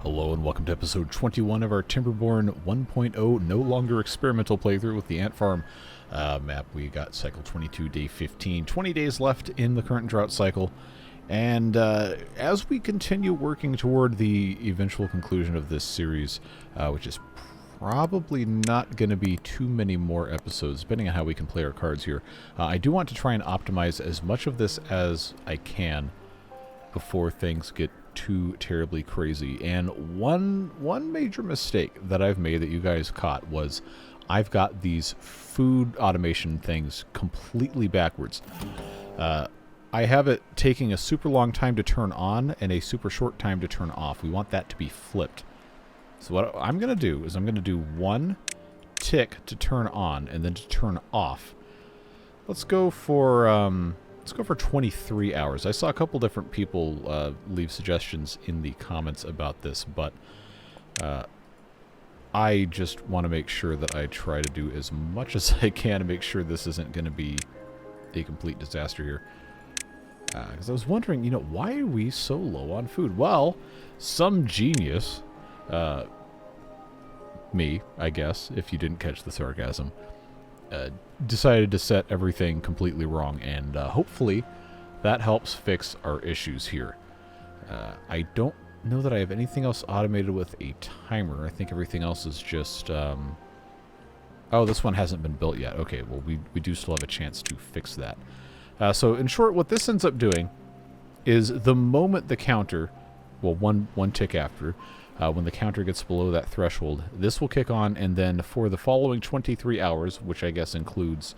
Hello and welcome to episode 21 of our Timberborn 1.0 no longer experimental playthrough with the Ant Farm map. We got cycle 22, day 15, 20 days left in the current drought cycle. And as we continue working toward the eventual conclusion of this series, which is probably not going to be too many more episodes, depending on how we can play our cards here, I do want to try and optimize as much of this as I can before things get too terribly crazy. And one major mistake that I've made that you guys caught was I've got these food automation things completely backwards. I have it taking a super long time to turn on and a super short time to turn off. We want that to be flipped. So what I'm going to do is I'm going to do one tick to turn on and then to turn off. Let's go for 23 hours. I saw a couple different people leave suggestions in the comments about this, but I just want to make sure that I try to do as much as I can to make sure this isn't going to be a complete disaster here. Because I was wondering, why are we so low on food? Well, some genius, me, I guess, if you didn't catch the sarcasm, decided to set everything completely wrong, and hopefully that helps fix our issues here. I don't know that I have anything else automated with a timer. I think everything else is just... oh, this one hasn't been built yet. Okay, well, we do still have a chance to fix that. So, in short, what this ends up doing is the moment the counter, well, one tick after, when the counter gets below that threshold, this will kick on, and then for the following 23 hours, which I guess includes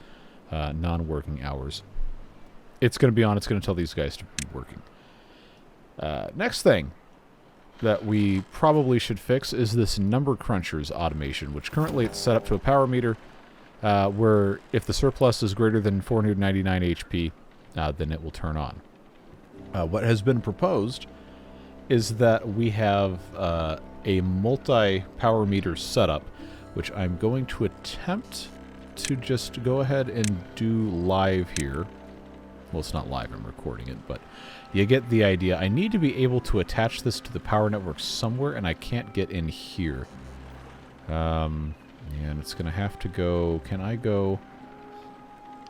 non-working hours, it's going to be on. It's going to tell these guys to be working. Next thing that we probably should fix is this number crunchers automation, which currently it's set up to a power meter, where if the surplus is greater than 499 HP, then it will turn on. What has been proposed is that we have a multi-power meter setup, which I'm going to attempt to just go ahead and do live here. Well, it's not live, I'm recording it, but you get the idea. I need to be able to attach this to the power network somewhere, and I can't get in here. And it's going to have to go... Can I go...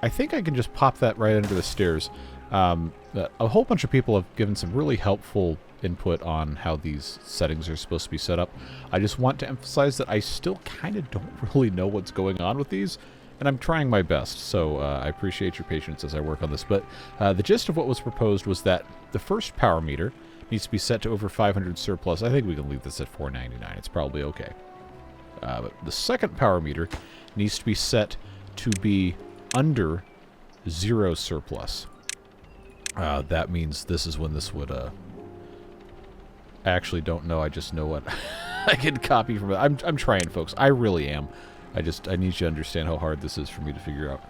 I think I can just pop that right under the stairs. A whole bunch of people have given some really helpful input on how these settings are supposed to be set up. I just want to emphasize that I still kind of don't really know what's going on with these, and I'm trying my best, so I appreciate your patience as I work on this. But the gist of what was proposed was that the first power meter needs to be set to over 500 surplus. I think we can leave this at 499. It's probably okay. But the second power meter needs to be set to be under 0 surplus. That means this is when this would... I actually don't know. I just know what I can copy from it. I'm trying, folks. I really am. I need you to understand how hard this is for me to figure out.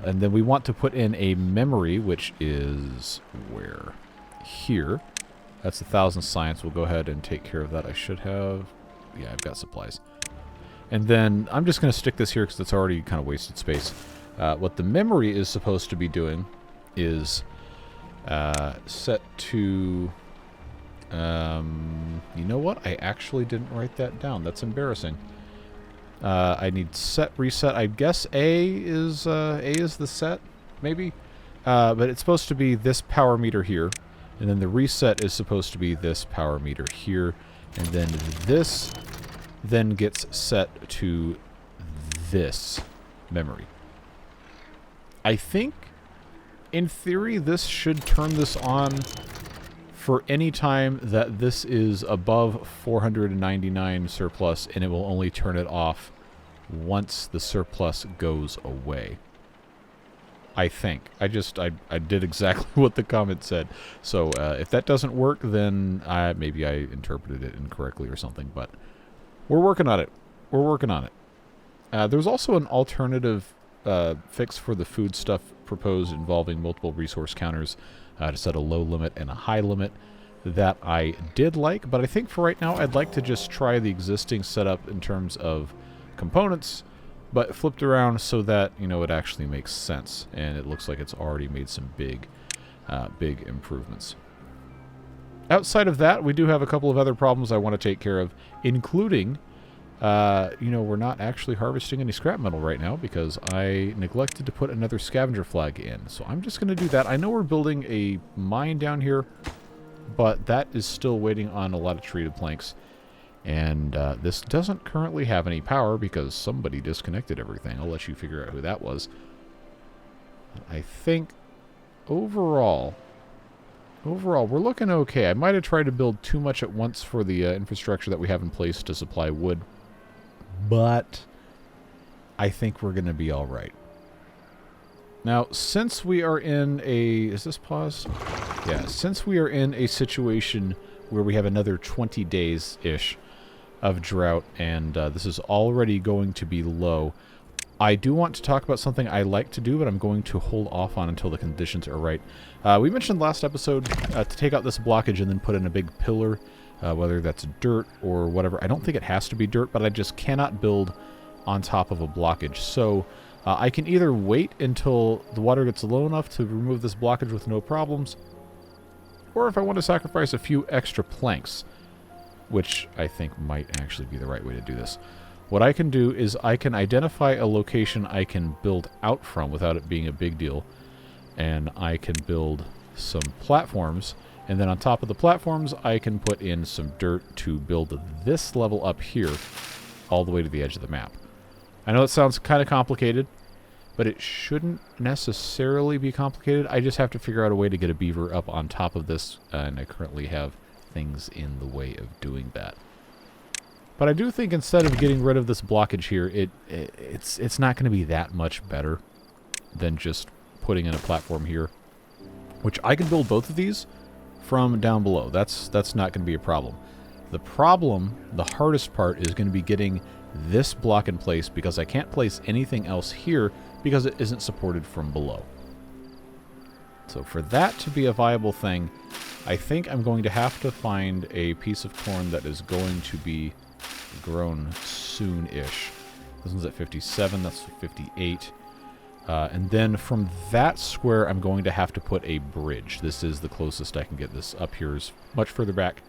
And then we want to put in a memory, which is where? Here. That's 1,000 science. We'll go ahead and take care of that. I should have... Yeah, I've got supplies. And then I'm just going to stick this here because it's already kind of wasted space. What the memory is supposed to be doing is set to... you know what? I actually didn't write that down. That's embarrassing. I need set, reset. I guess A is the set, maybe? But it's supposed to be this power meter here. And then the reset is supposed to be this power meter here. And then this then gets set to this memory. I think, in theory, this should turn this on for any time that this is above 499 surplus, and it will only turn it off once the surplus goes away. I think. I did exactly what the comment said. So if that doesn't work, then maybe I interpreted it incorrectly or something. But we're working on it. We're working on it. There's also an alternative fix for the food stuff proposed involving multiple resource counters to set a low limit and a high limit that I did like. But I think for right now, I'd like to just try the existing setup in terms of components, but flipped around so that, it actually makes sense. And it looks like it's already made some big improvements. outside of that, we do have a couple of other problems I want to take care of, including, we're not actually harvesting any scrap metal right now because I neglected to put another scavenger flag in. So I'm just going to do that. I know we're building a mine down here, but that is still waiting on a lot of treated planks. And this doesn't currently have any power because somebody disconnected everything. I'll let you figure out who that was. I think overall, we're looking okay. I might have tried to build too much at once for the infrastructure that we have in place to supply wood. But I think we're going to be all right. Now, since we are in a... Is this paused? Yeah, since we are in a situation where we have another 20 days-ish of drought, and this is already going to be low, I do want to talk about something I like to do, but I'm going to hold off on until the conditions are right. We mentioned last episode to take out this blockage and then put in a big pillar, whether that's dirt or whatever. I don't think it has to be dirt, but I just cannot build on top of a blockage. So I can either wait until the water gets low enough to remove this blockage with no problems, or if I want to sacrifice a few extra planks, which I think might actually be the right way to do this. What I can do is I can identify a location I can build out from without it being a big deal, and I can build some platforms, and then on top of the platforms I can put in some dirt to build this level up here all the way to the edge of the map. I know it sounds kind of complicated, but it shouldn't necessarily be complicated. I just have to figure out a way to get a beaver up on top of this, and I currently have things in the way of doing that. But I do think instead of getting rid of this blockage here, it's not going to be that much better than just putting in a platform here, which I can build both of these from down below. That's not going to be a problem. The problem, the hardest part, is going to be getting this block in place because I can't place anything else here because it isn't supported from below. So for that to be a viable thing, I think I'm going to have to find a piece of corn that is going to be grown soon-ish. This one's at 57, that's 58. And then from that square, I'm going to have to put a bridge. This is the closest I can get. This up here is much further back.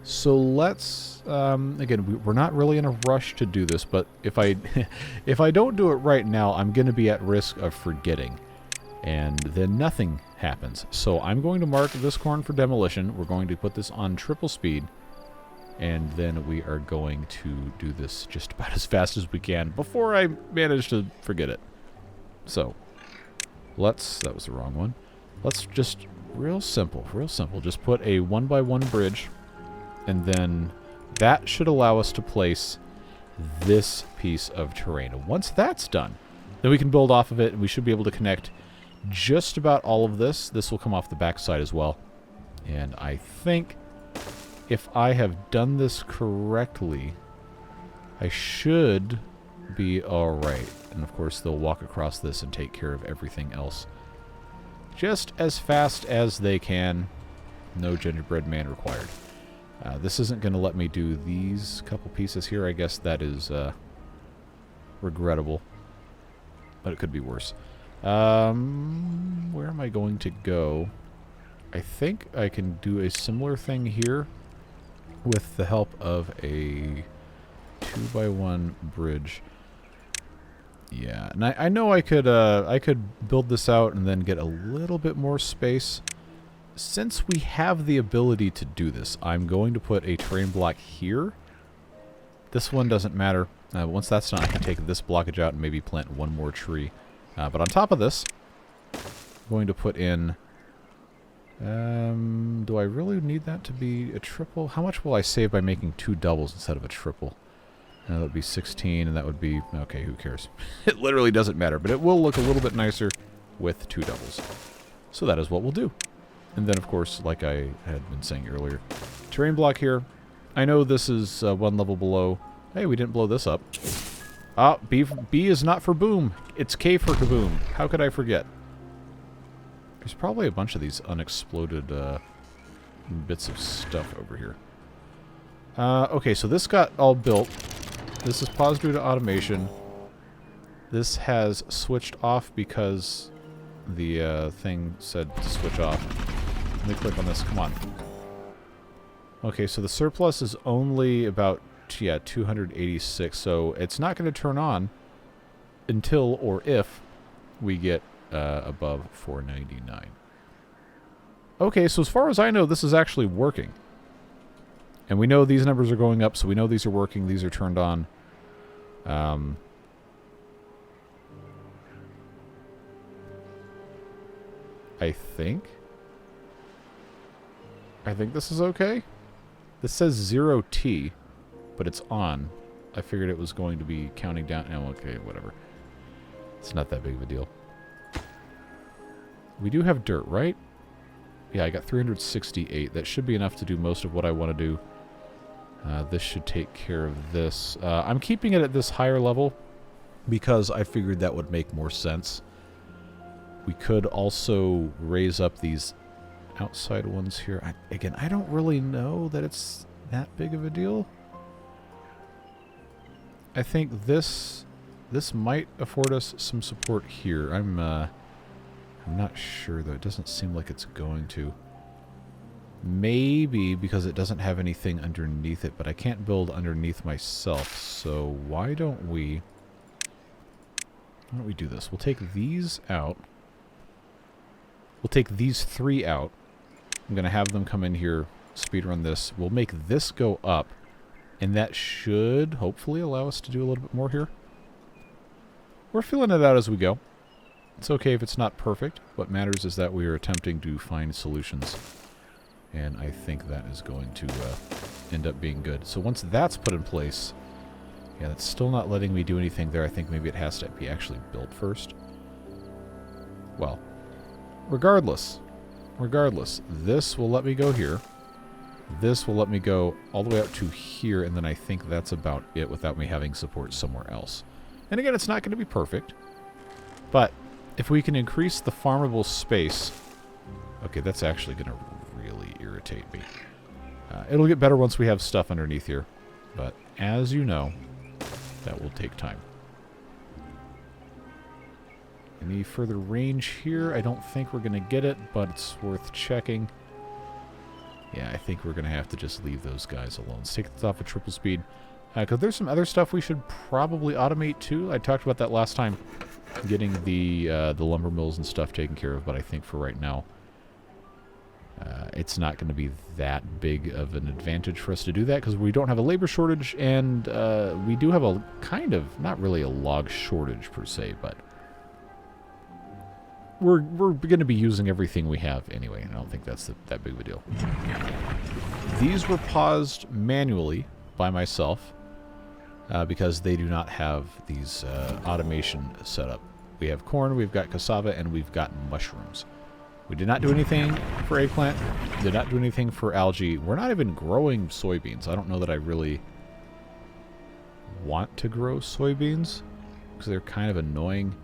So let's, again, we're not really in a rush to do this, but if I, if I don't do it right now, I'm going to be at risk of forgetting. And then nothing happens. So I'm going to mark this corn for demolition. We're going to put this on triple speed. And then we are going to do this just about as fast as we can before I manage to forget it. So, that was the wrong one. Let's just, real simple, just put a 1x1 bridge. And then that should allow us to place this piece of terrain. And once that's done, then we can build off of it, and we should be able to connect just about all of this. This will come off the back side as well. And I think if I have done this correctly, I should be alright. And of course, they'll walk across this and take care of everything else just as fast as they can. No gingerbread man required. This isn't going to let me do these couple pieces here. I guess that is regrettable, but it could be worse. Where am I going to go? I think I can do a similar thing here with the help of a 2x1 bridge. Yeah, and I know I could build this out and then get a little bit more space. Since we have the ability to do this, I'm going to put a terrain block here. This one doesn't matter. Once that's done, I can take this blockage out and maybe plant one more tree. But on top of this, I'm going to put in... do I really need that to be a triple? How much will I save by making 2 doubles instead of a triple? That would be 16, and that would be... Okay, who cares? It literally doesn't matter, but it will look a little bit nicer with 2 doubles. So that is what we'll do. And then, of course, like I had been saying earlier, terrain block here. I know this is 1 level below. Hey, we didn't blow this up. Ah, B is not for boom. It's K for kaboom. How could I forget? There's probably a bunch of these unexploded bits of stuff over here. Okay, so this got all built. This is paused due to automation. This has switched off because the thing said to switch off. Let me click on this. Come on. Okay, so the surplus is only about, yeah, 286. So it's not going to turn on until or if we get above 499. Okay, so as far as I know, this is actually working. And we know these numbers are going up, so we know these are working. These are turned on. I think this is okay. This says 0T, but it's on. I figured it was going to be counting down. Oh, okay, whatever. It's not that big of a deal. We do have dirt, right? Yeah, I got 368. That should be enough to do most of what I want to do. This should take care of this. I'm keeping it at this higher level because I figured that would make more sense. We could also raise up these outside ones here. Again, I don't really know that it's that big of a deal. I think this might afford us some support here. I'm not sure, though. It doesn't seem like it's going to. Maybe because it doesn't have anything underneath it, but I can't build underneath myself. So why don't we do this? We'll take these out. We'll take these 3 out. I'm going to have them come in here, speedrun this. We'll make this go up, and that should hopefully allow us to do a little bit more here. We're feeling it out as we go. It's okay if it's not perfect. What matters is that we are attempting to find solutions. And I think that is going to end up being good. So once that's put in place, yeah, that's still not letting me do anything there. I think maybe it has to be actually built first. Well, regardless, this will let me go here. This will let me go all the way up to here, and then I think that's about it without me having support somewhere else. And again, it's not going to be perfect, but if we can increase the farmable space... Okay, that's actually going to really irritate me. It'll get better once we have stuff underneath here, but as you know, that will take time. Any further range here? I don't think we're going to get it, but it's worth checking. Yeah, I think we're going to have to just leave those guys alone. Let's take this off at triple speed. Because there's some other stuff we should probably automate too. I talked about that last time, getting the lumber mills and stuff taken care of, but I think for right now, it's not going to be that big of an advantage for us to do that because we don't have a labor shortage, and we do have a kind of, not really a log shortage per se, but we're going to be using everything we have anyway, and I don't think that's that big of a deal. These were paused manually by myself because they do not have these automation set up. We have corn, we've got cassava, and we've got mushrooms. We did not do anything for eggplant, did not do anything for algae. We're not even growing soybeans. I don't know that I really want to grow soybeans because they're kind of annoying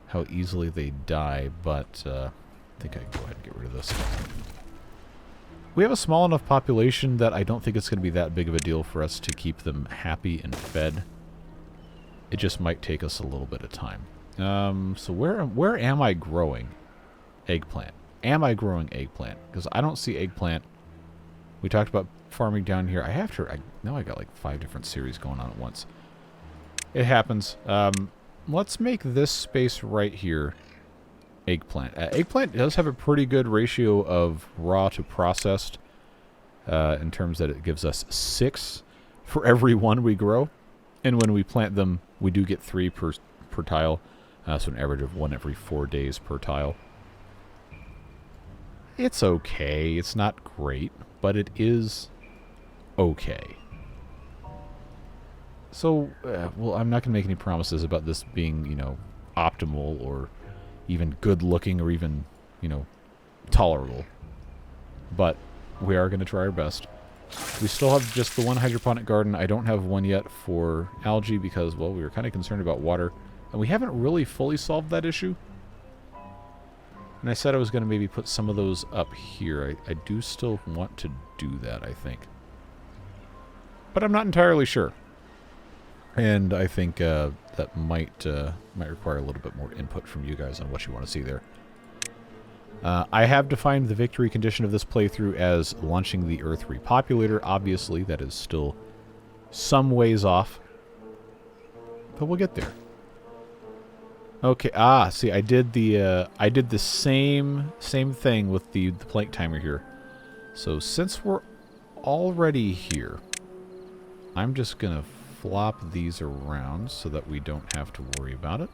how easily they die, but I think I can go ahead and get rid of this. We have a small enough population that I don't think it's going to be that big of a deal for us to keep them happy and fed. It just might take us a little bit of time. So where am I growing eggplant? Am I growing eggplant? Because I don't see eggplant. We talked about farming down here. I know I got like 5 different series going on at once. It happens. Let's make this space right here eggplant. Eggplant does have a pretty good ratio of raw to processed in terms that it gives us 6 for every one we grow. And when we plant them, we do get 3 per tile. So an average of 1 every 4 days per tile. It's okay. It's not great, but it is okay. So, well, I'm not going to make any promises about this being, you know, optimal or even good looking or even, you know, tolerable. But we are going to try our best. We still have just the one hydroponic garden. I don't have one yet for algae because, well, we were kind of concerned about water. And we haven't really fully solved that issue. And I said I was going to maybe put some of those up here. I do still want to do that, I think. But I'm not entirely sure. And I think that might require a little bit more input from you guys on what you want to see there. I have defined the victory condition of this playthrough as launching the Earth Repopulator. Obviously, that is still some ways off. But we'll get there. Okay, see, I did the same thing with the plank timer here. So since we're already here, I'm just gonna flop these around so that we don't have to worry about it.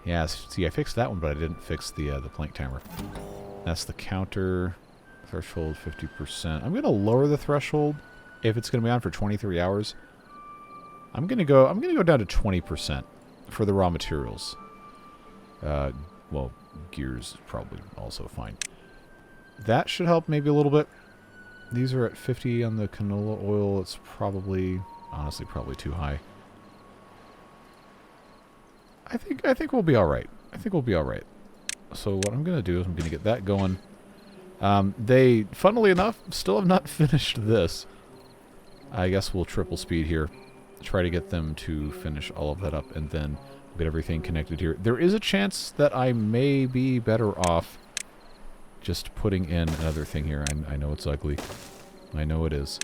Yeah, see, I fixed that one, but I didn't fix the plank timer. That's the counter threshold, 50%. I'm gonna lower the threshold if it's gonna be on for 23 hours. I'm gonna go down to 20% for the raw materials. Well, gears is probably also fine. That should help maybe a little bit. These are at 50 on the canola oil. It's probably, honestly, probably too high. I think we'll be all right. I think we'll be all right. So what I'm going to do is I'm going to get that going. They, funnily enough, still have not finished this. I guess we'll triple speed here. Try to get them to finish all of that up, and then we'll get everything connected here. There is a chance that I may be better off just putting in another thing here. I know it's ugly. I know it is.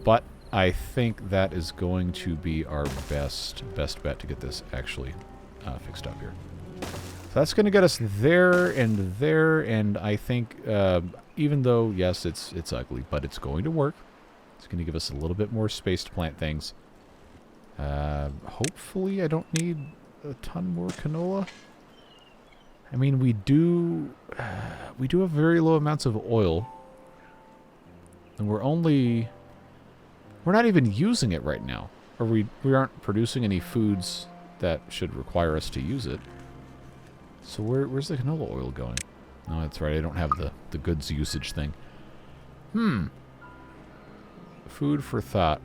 But I think that is going to be our best bet to get this actually fixed up here. So that's going to get us there, and I think even though, yes, it's ugly, but it's going to work. It's going to give us a little bit more space to plant things. Hopefully I don't need a ton more canola. I mean, we do have very low amounts of oil. And we're not even using it right now. Or we aren't producing any foods that should require us to use it. So where's the canola oil going? No, that's right, I don't have the goods usage thing. Food for thought.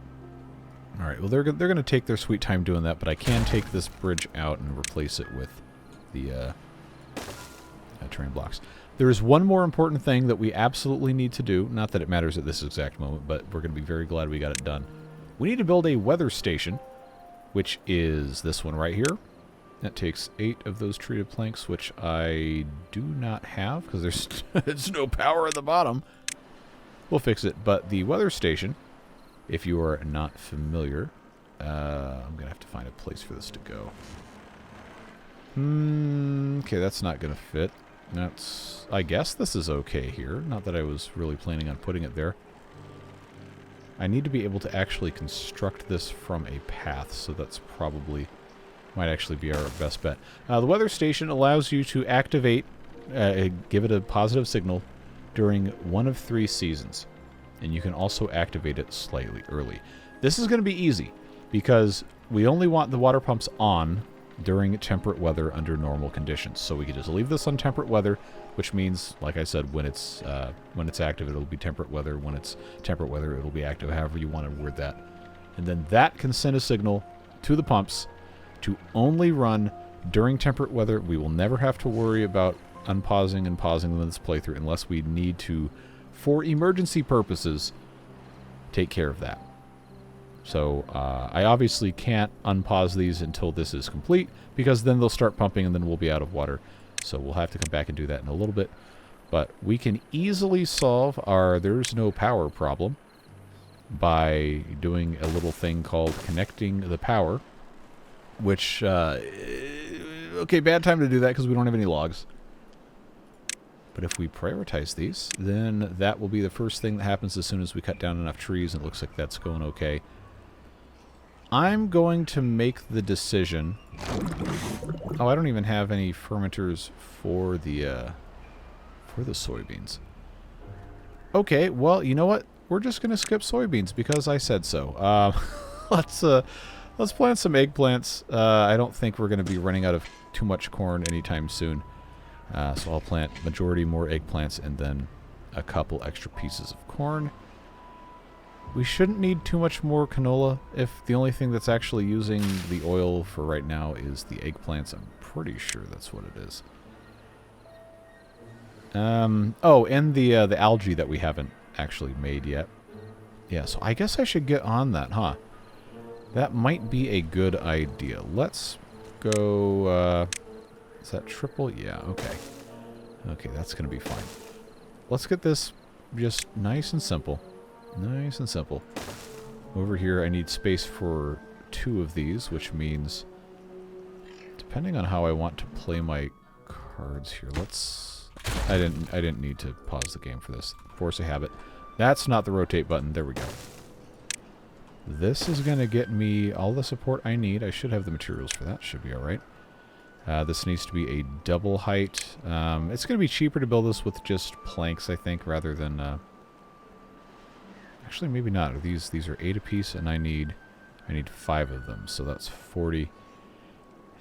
Alright, well they're going to take their sweet time doing that, but I can take this bridge out and replace it with the terrain blocks. There is one more important thing that we absolutely need to do. Not that it matters at this exact moment, but we're going to be very glad we got it done. We need to build a weather station, which is this one right here. That takes 8 of those treated planks, which I do not have because there's no power at the bottom. We'll fix it. But the weather station, if you are not familiar, I'm going to have to find a place for this to go. Okay, that's not going to fit. I guess this is okay here. Not that I was really planning on putting it there. I need to be able to actually construct this from a path, so that's probably, might actually be our best bet. The weather station allows you to activate, give it a positive signal during one of 3 seasons. And you can also activate it slightly early. This is going to be easy, because we only want the water pumps on during temperate weather under normal conditions. So we can just leave this on temperate weather, which means, like I said, when it's active, it'll be temperate weather. When it's temperate weather, it'll be active, however you want to word that. And then that can send a signal to the pumps to only run during temperate weather. We will never have to worry about unpausing and pausing them in this playthrough unless we need to, for emergency purposes, take care of that. So I obviously can't unpause these until this is complete, because then they'll start pumping and then we'll be out of water. So we'll have to come back and do that in a little bit. But we can easily solve our there's no power problem by doing a little thing called connecting the power, which, okay, bad time to do that because we don't have any logs. But if we prioritize these, then that will be the first thing that happens as soon as we cut down enough trees, and it looks like that's going okay. I'm going to make the decision... Oh, I don't even have any fermenters for the soybeans. Okay, well, you know what? We're just going to skip soybeans because I said so. Let's plant some eggplants. I don't think we're going to be running out of too much corn anytime soon. So I'll plant majority more eggplants and then a couple extra pieces of corn. We shouldn't need too much more canola if the only thing that's actually using the oil for right now is the eggplants. I'm pretty sure that's what it is. Oh, and the algae that we haven't actually made yet. Yeah, so I guess I should get on that, huh? That might be a good idea. Let's go, is that triple? Yeah, okay. Okay, that's going to be fine. Let's get this just nice and simple. Nice and simple. Over here, I need space for 2 of these, which means, depending on how I want to play my cards here, let's... I didn't need to pause the game for this. Force a habit. That's not the rotate button. There we go. This is going to get me all the support I need. I should have the materials for that. Should be alright. This needs to be a double height. It's going to be cheaper to build this with just planks, I think, rather than... Actually, maybe not. These are 8 apiece, and I need 5 of them, so that's 40.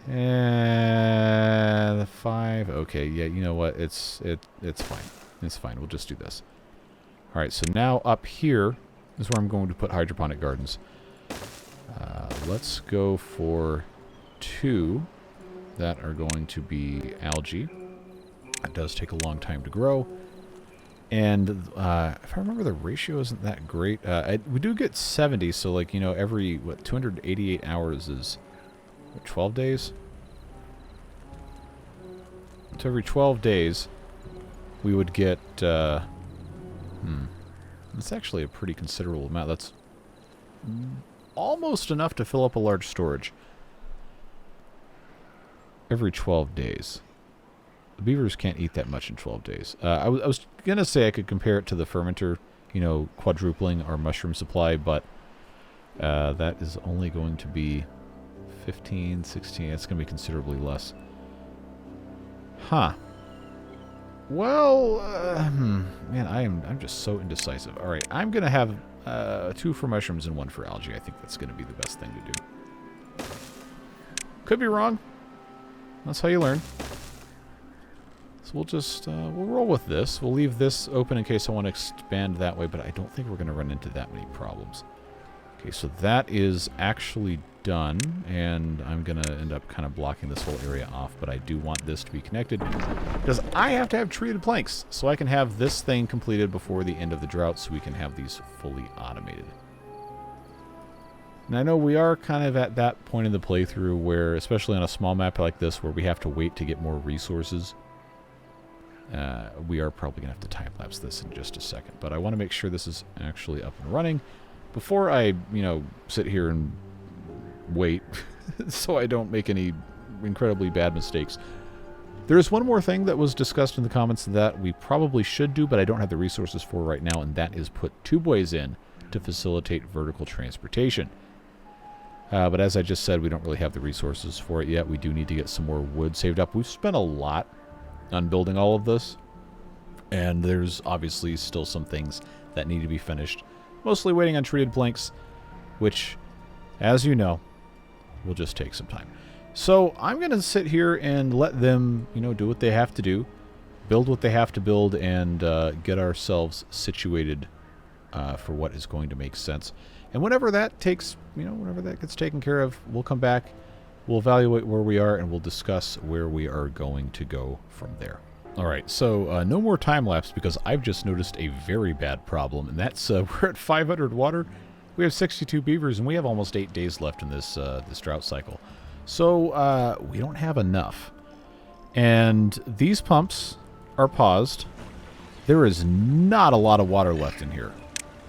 And 5. Okay, yeah, you know what? It's fine. It's fine. We'll just do this. All right, so now up here is where I'm going to put hydroponic gardens. Let's go for 2 that are going to be algae. It does take a long time to grow. And if I remember, the ratio isn't that great. We do get 70, so like, you know, every, what, 288 hours is, what, 12 days? So every 12 days, we would get, it's actually a pretty considerable amount. That's almost enough to fill up a large storage. Every 12 days. The beavers can't eat that much in 12 days. I was going to say I could compare it to the fermenter, you know, quadrupling our mushroom supply, but that is only going to be 15, 16. It's going to be considerably less. Huh. Well, man, I'm just so indecisive. All right, I'm going to have 2 for mushrooms and 1 for algae. I think that's going to be the best thing to do. Could be wrong. That's how you learn. So we'll just, we'll roll with this. We'll leave this open in case I want to expand that way, but I don't think we're going to run into that many problems. Okay, so that is actually done, and I'm going to end up kind of blocking this whole area off, but I do want this to be connected because I have to have treated planks, so I can have this thing completed before the end of the drought so we can have these fully automated. And I know we are kind of at that point in the playthrough where, especially on a small map like this, where we have to wait to get more resources. We are probably going to have to time-lapse this in just a second. But I want to make sure this is actually up and running before I, you know, sit here and wait so I don't make any incredibly bad mistakes. There's one more thing that was discussed in the comments that we probably should do, but I don't have the resources for right now, and that is put 2 buoys in to facilitate vertical transportation. But as I just said, we don't really have the resources for it yet. We do need to get some more wood saved up. We've spent a lot on building all of this, and there's obviously still some things that need to be finished. Mostly waiting on treated planks, which, as you know, will just take some time. So I'm going to sit here and let them, you know, do what they have to do, build what they have to build, and get ourselves situated for what is going to make sense. And whenever that takes, you know, whenever that gets taken care of, we'll come back, we'll evaluate where we are, and we'll discuss where we are going to go from there. All right, so no more time lapse because I've just noticed a very bad problem, and that's we're at 500 water. We have 62 beavers, and we have almost 8 days left in this this drought cycle. So we don't have enough. And these pumps are paused. There is not a lot of water left in here.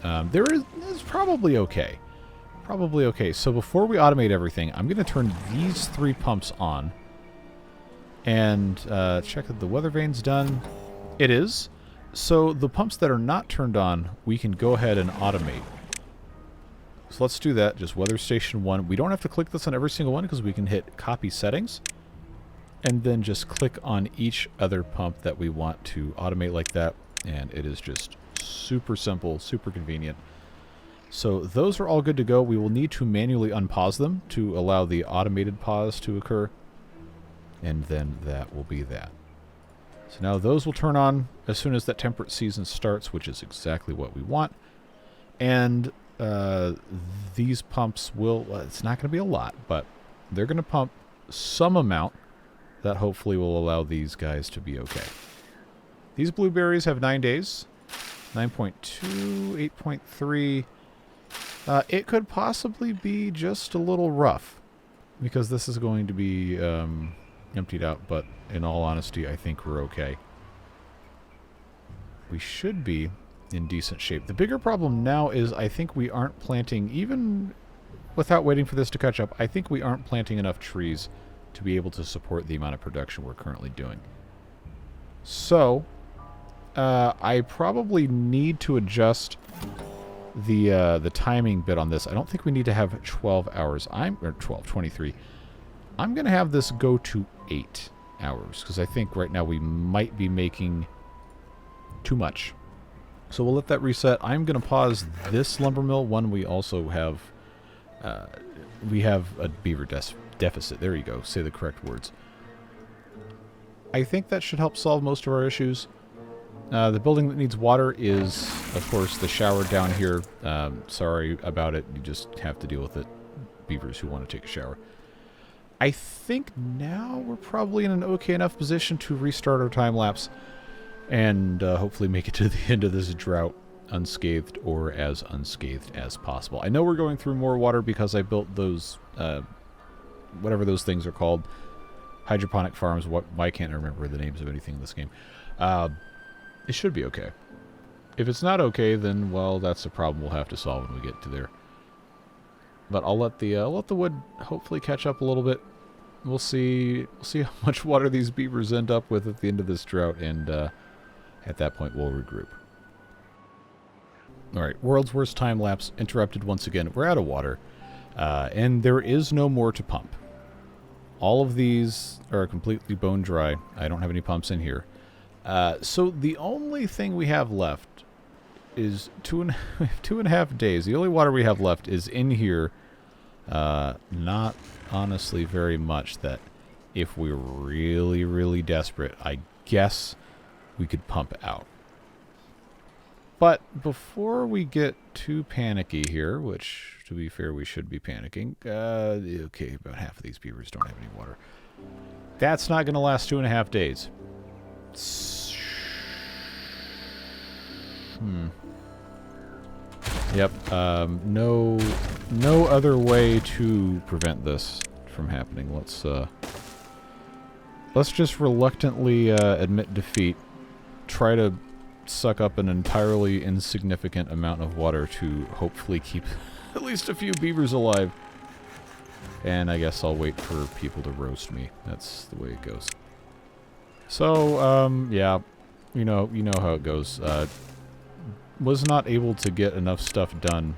It's probably okay. Probably okay. So before we automate everything, I'm going to turn these 3 pumps on and check that the weather vane's done. It is. So the pumps that are not turned on, we can go ahead and automate. So let's do that. Just weather station 1. We don't have to click this on every single one because we can hit copy settings and then just click on each other pump that we want to automate like that. And it is just super simple, super convenient. So those are all good to go. We will need to manually unpause them to allow the automated pause to occur. And then that will be that. So now those will turn on as soon as that temperate season starts, which is exactly what we want. And these pumps will, it's not going to be a lot, but they're going to pump some amount that hopefully will allow these guys to be okay. These blueberries have 9 days. 9.2, 8.3. It could possibly be just a little rough because this is going to be emptied out, but in all honesty, I think we're okay. we should be in decent shape. The bigger problem now is I think we aren't planting, even without waiting for this to catch up, I think we aren't planting enough trees to be able to support the amount of production we're currently doing. So, I probably need to adjust the timing bit on this. I don't think we need to have 12 hours. Or 23. I'm going to have this go to 8 hours, because I think right now we might be making too much. So we'll let that reset. I'm going to pause this lumber mill when we also have a beaver deficit. There you go. Say the correct words. I think that should help solve most of our issues. The building that needs water is, of course, the shower down here. Sorry about it. You just have to deal with it. Beavers who want to take a shower. I think now we're probably in an okay enough position to restart our time lapse and hopefully make it to the end of this drought unscathed, or as unscathed as possible. I know we're going through more water because I built those, whatever those things are called, hydroponic farms. I can't remember the names of anything in this game. It should be okay. If it's not okay, then, well, that's a problem we'll have to solve when we get to there. But I'll let the wood hopefully catch up a little bit. We'll see how much water these beavers end up with at the end of this drought, and at that point we'll regroup. Alright, world's worst time lapse interrupted once again. We're out of water, and there is no more to pump. All of these are completely bone dry. I don't have any pumps in here. So the only thing we have left is 2.5 days. The only water we have left is in here. Not honestly very much, that if we're really, really desperate, I guess we could pump out. But before we get too panicky here, which, to be fair, we should be panicking. Okay, about half of these beavers don't have any water. That's not going to last 2.5 days. Yep. No other way to prevent this from happening. Let's just reluctantly admit defeat. Try to suck up an entirely insignificant amount of water to hopefully keep at least a few beavers alive. And I guess I'll wait for people to roast me. That's the way it goes. So, yeah, you know how it goes. Was not able to get enough stuff done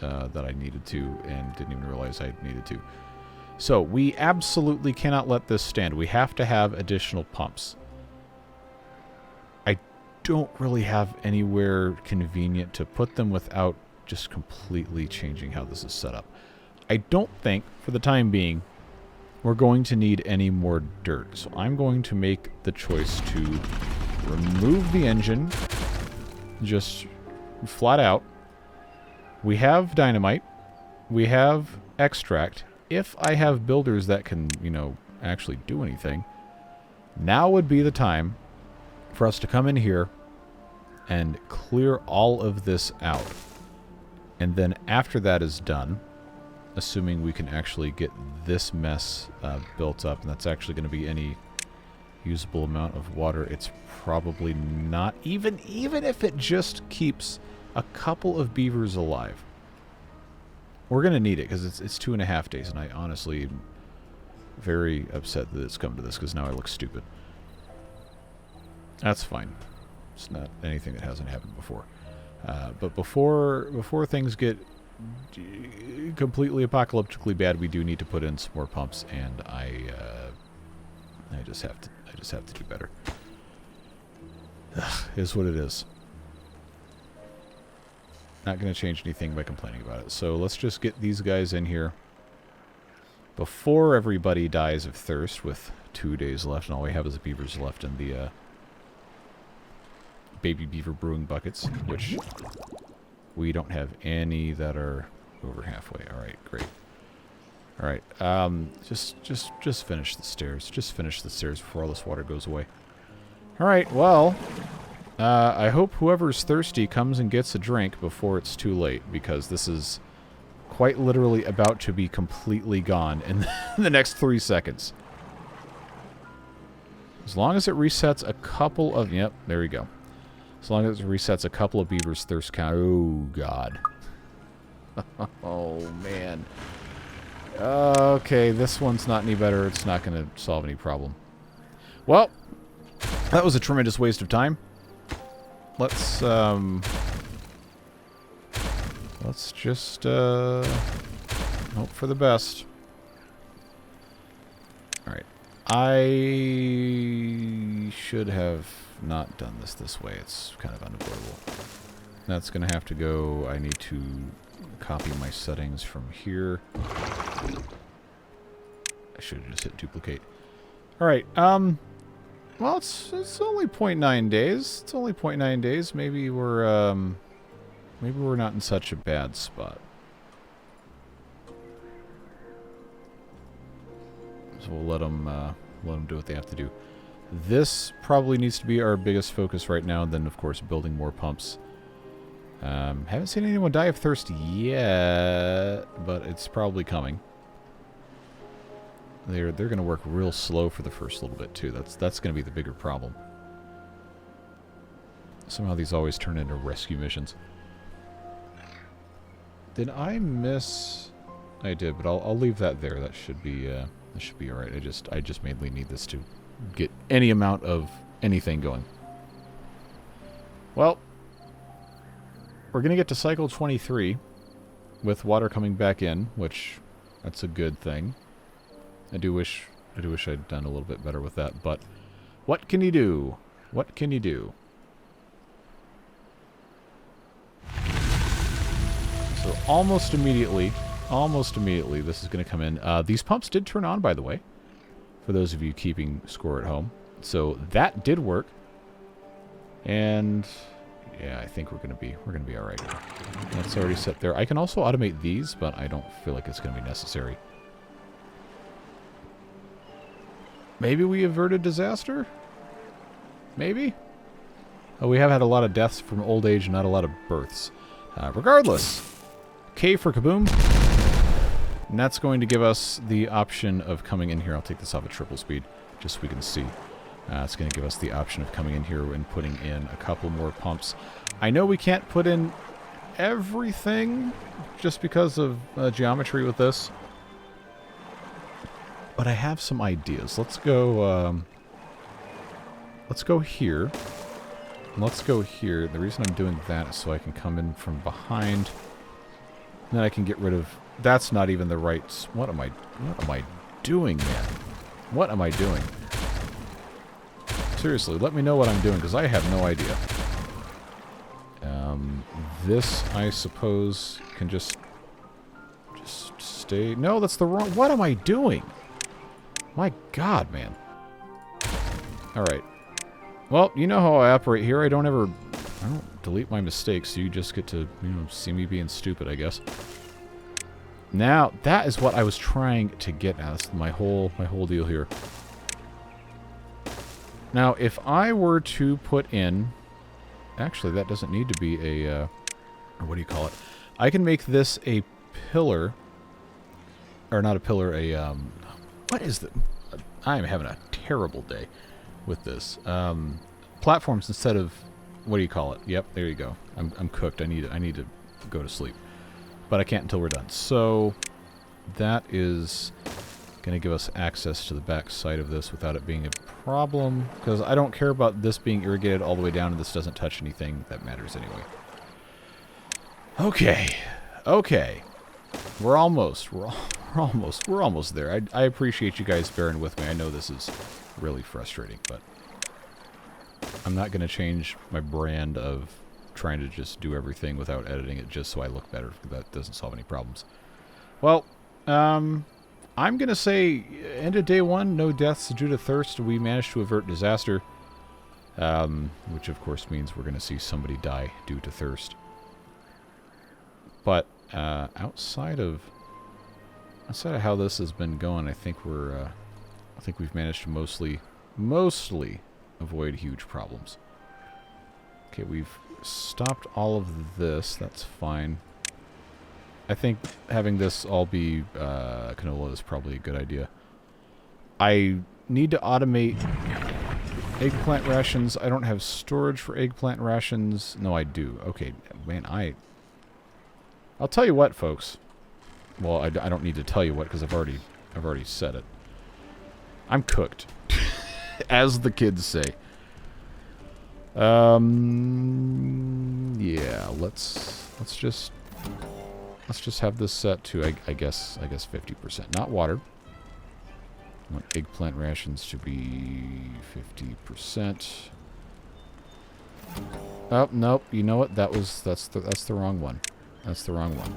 that I needed to, and didn't even realize I needed to. So, we absolutely cannot let this stand. We have to have additional pumps. I don't really have anywhere convenient to put them without just completely changing how this is set up. I don't think, for the time being, we're going to need any more dirt. So I'm going to make the choice to remove the engine, just flat out. We have dynamite. We have extract. If I have builders that can, actually do anything, now would be the time for us to come in here and clear all of this out. And then after that is done, assuming we can actually get this mess built up, and that's actually going to be any usable amount of water. It's probably not, even if it just keeps a couple of beavers alive. We're going to need it, because it's 2.5 days, and I honestly am very upset that it's come to this, because now I look stupid. That's fine. It's not anything that hasn't happened before. But before things get completely apocalyptically bad, we do need to put in some more pumps, and I just have to do better. Is what it is. Not going to change anything by complaining about it. So let's just get these guys in here before everybody dies of thirst, with 2 days left, and all we have is the beavers left in the baby beaver brewing buckets, which we don't have any that are over halfway. Alright, great. Alright, just finish the stairs. Just finish the stairs before all this water goes away. Alright, well, I hope whoever's thirsty comes and gets a drink before it's too late, because this is quite literally about to be completely gone in the next 3 seconds. As long as it resets a couple of... Yep, there we go. As long as it resets a couple of beavers' thirst count. Oh, God. Oh, man. Okay, this one's not any better. It's not going to solve any problem. Well, that was a tremendous waste of time. Let's just hope for the best. Alright. I should have not done this way. It's kind of unavoidable. That's going to have to go. I need to copy my settings from here. I should have just hit duplicate. Alright, well, it's only 0.9 days. It's only 0.9 days. Maybe we're not in such a bad spot. So we'll let them do what they have to do. This probably needs to be our biggest focus right now. Then, of course, building more pumps. Haven't seen anyone die of thirst yet, but it's probably coming. They're going to work real slow for the first little bit too. That's going to be the bigger problem. Somehow these always turn into rescue missions. Did I miss? I did, but I'll leave that there. That should be all right. I just mainly need this to get any amount of anything going. Well, we're going to get to cycle 23 with water coming back in, which that's a good thing. I do wish I'd done a little bit better with that, but what can you do? What can you do? So almost immediately, this is going to come in. These pumps did turn on, by the way, for those of you keeping score at home. So that did work. And yeah, I think we're gonna be all right. That's already set there. I can also automate these, but I don't feel like it's gonna be necessary. Maybe we averted disaster? Maybe? Oh, we have had a lot of deaths from old age and not a lot of births. Regardless, K for kaboom. And that's going to give us the option of coming in here. I'll take this off at triple speed, just so we can see. It's going to give us the option of coming in here and putting in a couple more pumps. I know we can't put in everything just because of geometry with this. But I have some ideas. Let's go here. Let's go here. The reason I'm doing that is so I can come in from behind. And then I can get rid of... That's not even the right... What am I doing, man? What am I doing? Seriously, let me know what I'm doing, because I have no idea. This, I suppose, can just stay... No, that's the wrong... What am I doing? My God, man. Alright. Well, you know how I operate here. I don't delete my mistakes, so you just get to, see me being stupid, I guess. Now, that is what I was trying to get at. That's my whole deal here. Now, if I were to put in... Actually, that doesn't need to be a... or what do you call it? I can make this a pillar. Or not a pillar, a... what is the... I am having a terrible day with this. Platforms instead of... What do you call it? Yep, there you go. I'm cooked. I need to go to sleep. But I can't until we're done. So, that is... going to give us access to the back side of this without it being a problem, because I don't care about this being irrigated all the way down and this doesn't touch anything that matters anyway. Okay. We're almost there. I appreciate you guys bearing with me. I know this is really frustrating, but I'm not going to change my brand of trying to just do everything without editing it just so I look better. That doesn't solve any problems. Well, I'm going to say, end of day 1, no deaths due to thirst. We managed to avert disaster, which of course means we're going to see somebody die due to thirst. But outside of how this has been going, I think we've managed to mostly avoid huge problems. Okay, we've stopped all of this. That's fine. I think having this all be canola is probably a good idea. I need to automate Eggplant rations. I don't have storage for eggplant rations. No, I do. Okay, man, I'll tell you what, folks. Well, I don't need to tell you what because I've already said it. I'm cooked, as the kids say. Yeah, let's just have this set to I guess 50%, not water. I want eggplant rations to be 50%. Oh, nope. You know what? That's the wrong one. That's the wrong one.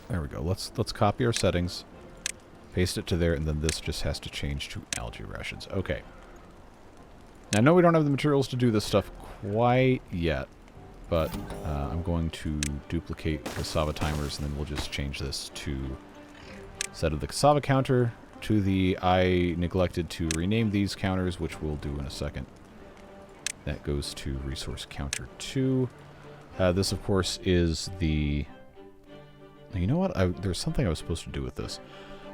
There we go. Let's copy our settings, paste it to there, and then this just has to change to algae rations. Okay. Now, I know we don't have the materials to do this stuff quite yet, but I'm going to duplicate the cassava timers, and then we'll just change this to set of the cassava counter to the I neglected to rename these counters, which we'll do in a second. That goes to resource counter 2. This, of course, is the... You know what? There's something I was supposed to do with this.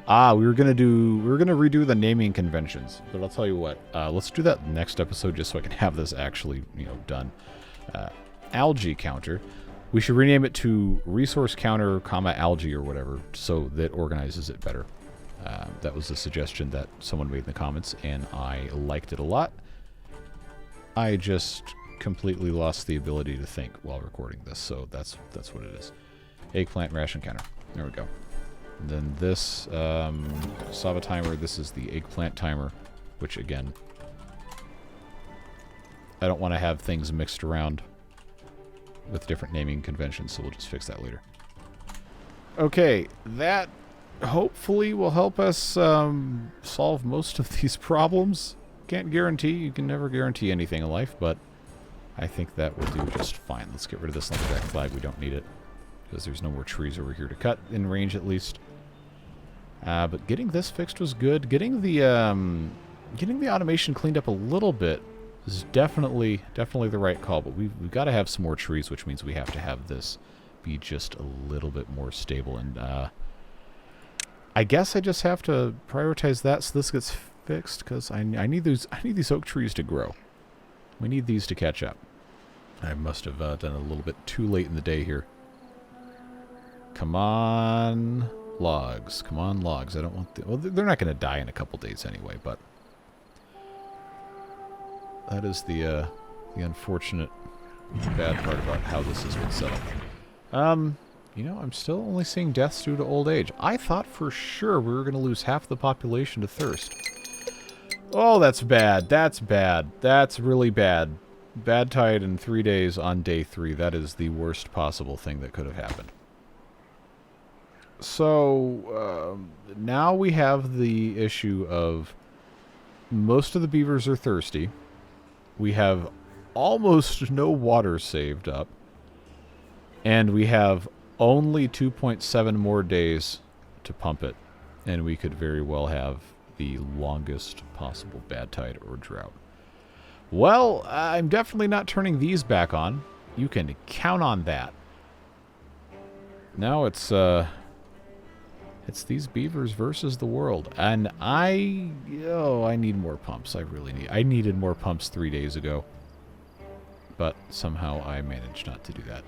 We were gonna redo the naming conventions, but I'll tell you what. Let's do that next episode, just so I can have this actually, done. Algae counter. We should rename it to resource counter, algae or whatever, so that organizes it better. That was a suggestion that someone made in the comments, and I liked it a lot. I just completely lost the ability to think while recording this, so that's what it is. Eggplant ration counter. There we go. And then this cassava timer, this is the eggplant timer, which again, I don't want to have things mixed around with different naming conventions, so we'll just fix that later. Okay, that hopefully will help us solve most of these problems. Can't guarantee, you can never guarantee anything in life, but I think that will do just fine. Let's get rid of this lumberjack flag, we don't need it, because there's no more trees over here to cut, in range at least. But getting this fixed was good. Getting the automation cleaned up a little bit is definitely the right call, but we've got to have some more trees, which means we have to have this be just a little bit more stable, and I guess I just have to prioritize that so this gets fixed, because I need these oak trees to grow. We need these to catch up. I must have done it a little bit too late in the day here. Come on, logs. Come on, logs. I don't want the... Well, they're not going to die in a couple days anyway, but... That is the unfortunate bad part about how this has been set up. I'm still only seeing deaths due to old age. I thought for sure we were going to lose half the population to thirst. Oh, that's bad. That's bad. That's really bad. Bad tide in 3 days on day 3. That is the worst possible thing that could have happened. So, now we have the issue of most of the beavers are thirsty. We have almost no water saved up. And we have only 2.7 more days to pump it. And we could very well have the longest possible bad tide or drought. Well, I'm definitely not turning these back on. You can count on that. Now it's these beavers versus the world. And I need more pumps. I needed more pumps 3 days ago. But somehow I managed not to do that.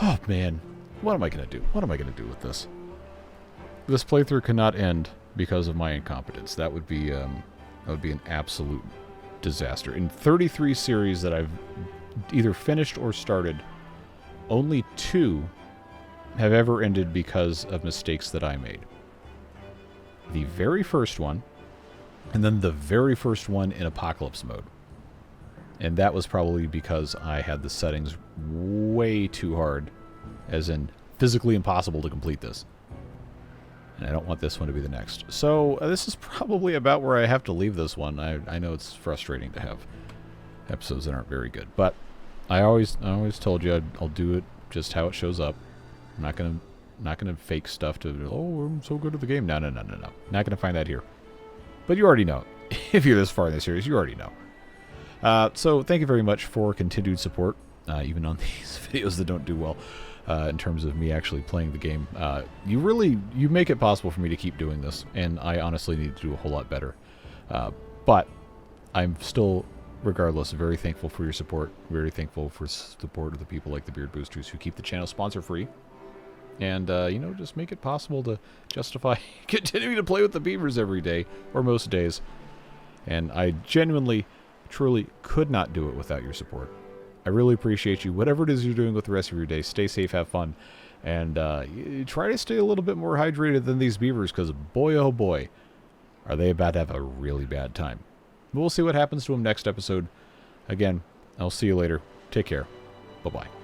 Oh, man. What am I going to do? What am I going to do with this? This playthrough cannot end because of my incompetence. That would be an absolute disaster. In 33 series that I've either finished or started, only 2 have ever ended because of mistakes that I made. The very first one, and then the very first one in Apocalypse mode. And that was probably because I had the settings way too hard, as in physically impossible to complete this. And I don't want this one to be the next. So this is probably about where I have to leave this one. I know it's frustrating to have episodes that aren't very good, but I always told you I'll do it just how it shows up. I'm not gonna fake stuff to, oh, I'm so good at the game. No. Not gonna find that here. But you already know. If you're this far in the series, you already know. So thank you very much for continued support, even on these videos that don't do well, in terms of me actually playing the game. You make it possible for me to keep doing this, and I honestly need to do a whole lot better. But I'm still, regardless, very thankful for your support. Very thankful for support of the people like the Beard Boosters who keep the channel sponsor-free. And, you know, just make it possible to justify continuing to play with the beavers every day, or most days. And I genuinely, truly could not do it without your support. I really appreciate you. Whatever it is you're doing with the rest of your day, stay safe, have fun, and try to stay a little bit more hydrated than these beavers, because boy, oh boy, are they about to have a really bad time. But we'll see what happens to them next episode. Again, I'll see you later. Take care. Bye-bye.